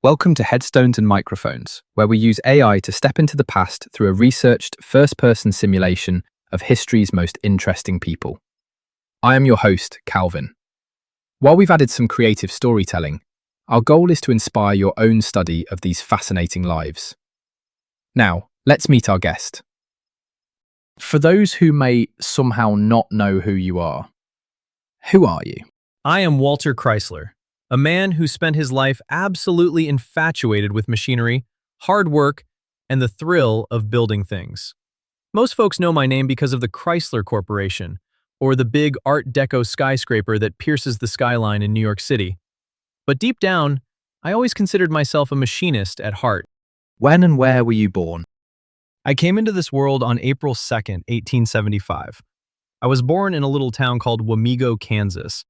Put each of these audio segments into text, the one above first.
Welcome to Headstones and Microphones, where we use AI to step into the past through a researched first-person simulation of history's most interesting people. I am your host, Calvin. While we've added some creative storytelling, our goal is to inspire your own study of these fascinating lives. Now, let's meet our guest. For those who may somehow not know who you are, who are you? I am Walter Chrysler, a man who spent his life absolutely infatuated with machinery, hard work, and the thrill of building things. Most folks know my name because of the Chrysler Corporation, or the big Art Deco skyscraper that pierces the skyline in New York City. But deep down, I always considered myself a machinist at heart. When and where were you born? I came into this world on April 2nd, 1875. I was born in a little town called Wamego, Kansas.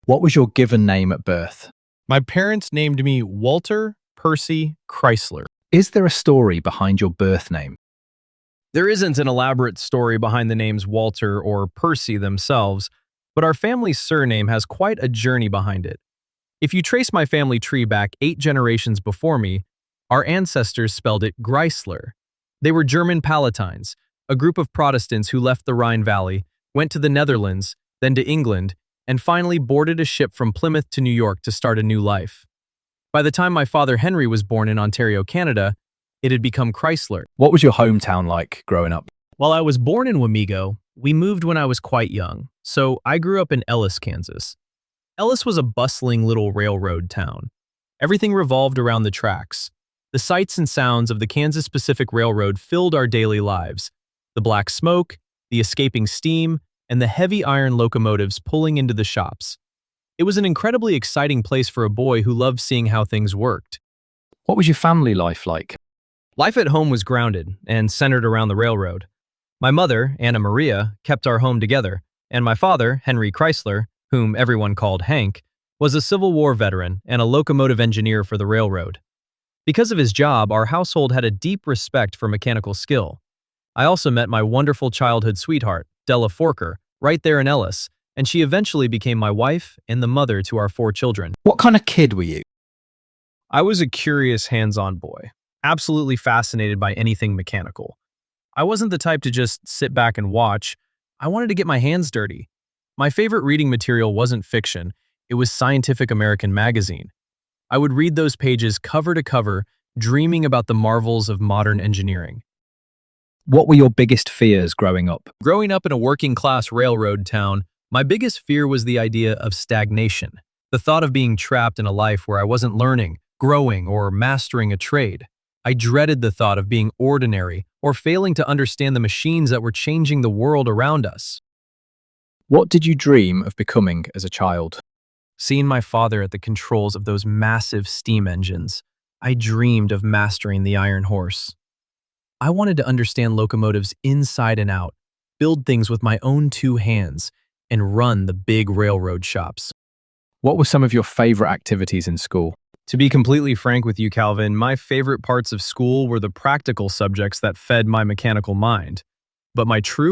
What was your given name at birth? My parents named me Walter Percy Chrysler. Is there a story behind your birth name? There isn't an elaborate story behind the names Walter or Percy themselves, but our family's surname has quite a journey behind it. If you trace my family tree back 8 generations before me, our ancestors spelled it Chrysler. They were German Palatines, a group of Protestants who left the Rhine Valley, went to the Netherlands, then to England, and finally boarded a ship from Plymouth to New York to start a new life. By the time my father Henry was born in Ontario, Canada, it had become Chrysler. What was your hometown like growing up? While I was born in Wamego, we moved when I was quite young, so I grew up in Ellis, Kansas. Ellis was a bustling little railroad town. Everything revolved around the tracks. The sights and sounds of the Kansas Pacific Railroad filled our daily lives. The black smoke, the escaping steam, and the heavy iron locomotives pulling into the shops. It was an incredibly exciting place for a boy who loved seeing how things worked. What was your family life like? Life at home was grounded and centered around the railroad. My mother, Anna Maria, kept our home together, and my father, Henry Chrysler, whom everyone called Hank, was a Civil War veteran and a locomotive engineer for the railroad. Because of his job, our household had a deep respect for mechanical skill. I also met my wonderful childhood sweetheart, Della Forker, right there in Ellis, and she eventually became my wife and the mother to our 4 children. What kind of kid were you? I was a curious, hands-on boy, absolutely fascinated by anything mechanical. I wasn't the type to just sit back and watch. I wanted to get my hands dirty. My favorite reading material wasn't fiction, it was Scientific American magazine. I would read those pages cover to cover, dreaming about the marvels of modern engineering. What were your biggest fears growing up? Growing up in a working-class railroad town, my biggest fear was the idea of stagnation, the thought of being trapped in a life where I wasn't learning, growing, or mastering a trade. I dreaded the thought of being ordinary or failing to understand the machines that were changing the world around us. What did you dream of becoming as a child? Seeing my father at the controls of those massive steam engines, I dreamed of mastering the iron horse. I wanted to understand locomotives inside and out, build things with my own 2 hands, and run the big railroad shops. What were some of your favorite activities in school? To be completely frank with you, Calvin, my favorite parts of school were the practical subjects that fed my mechanical mind. But my true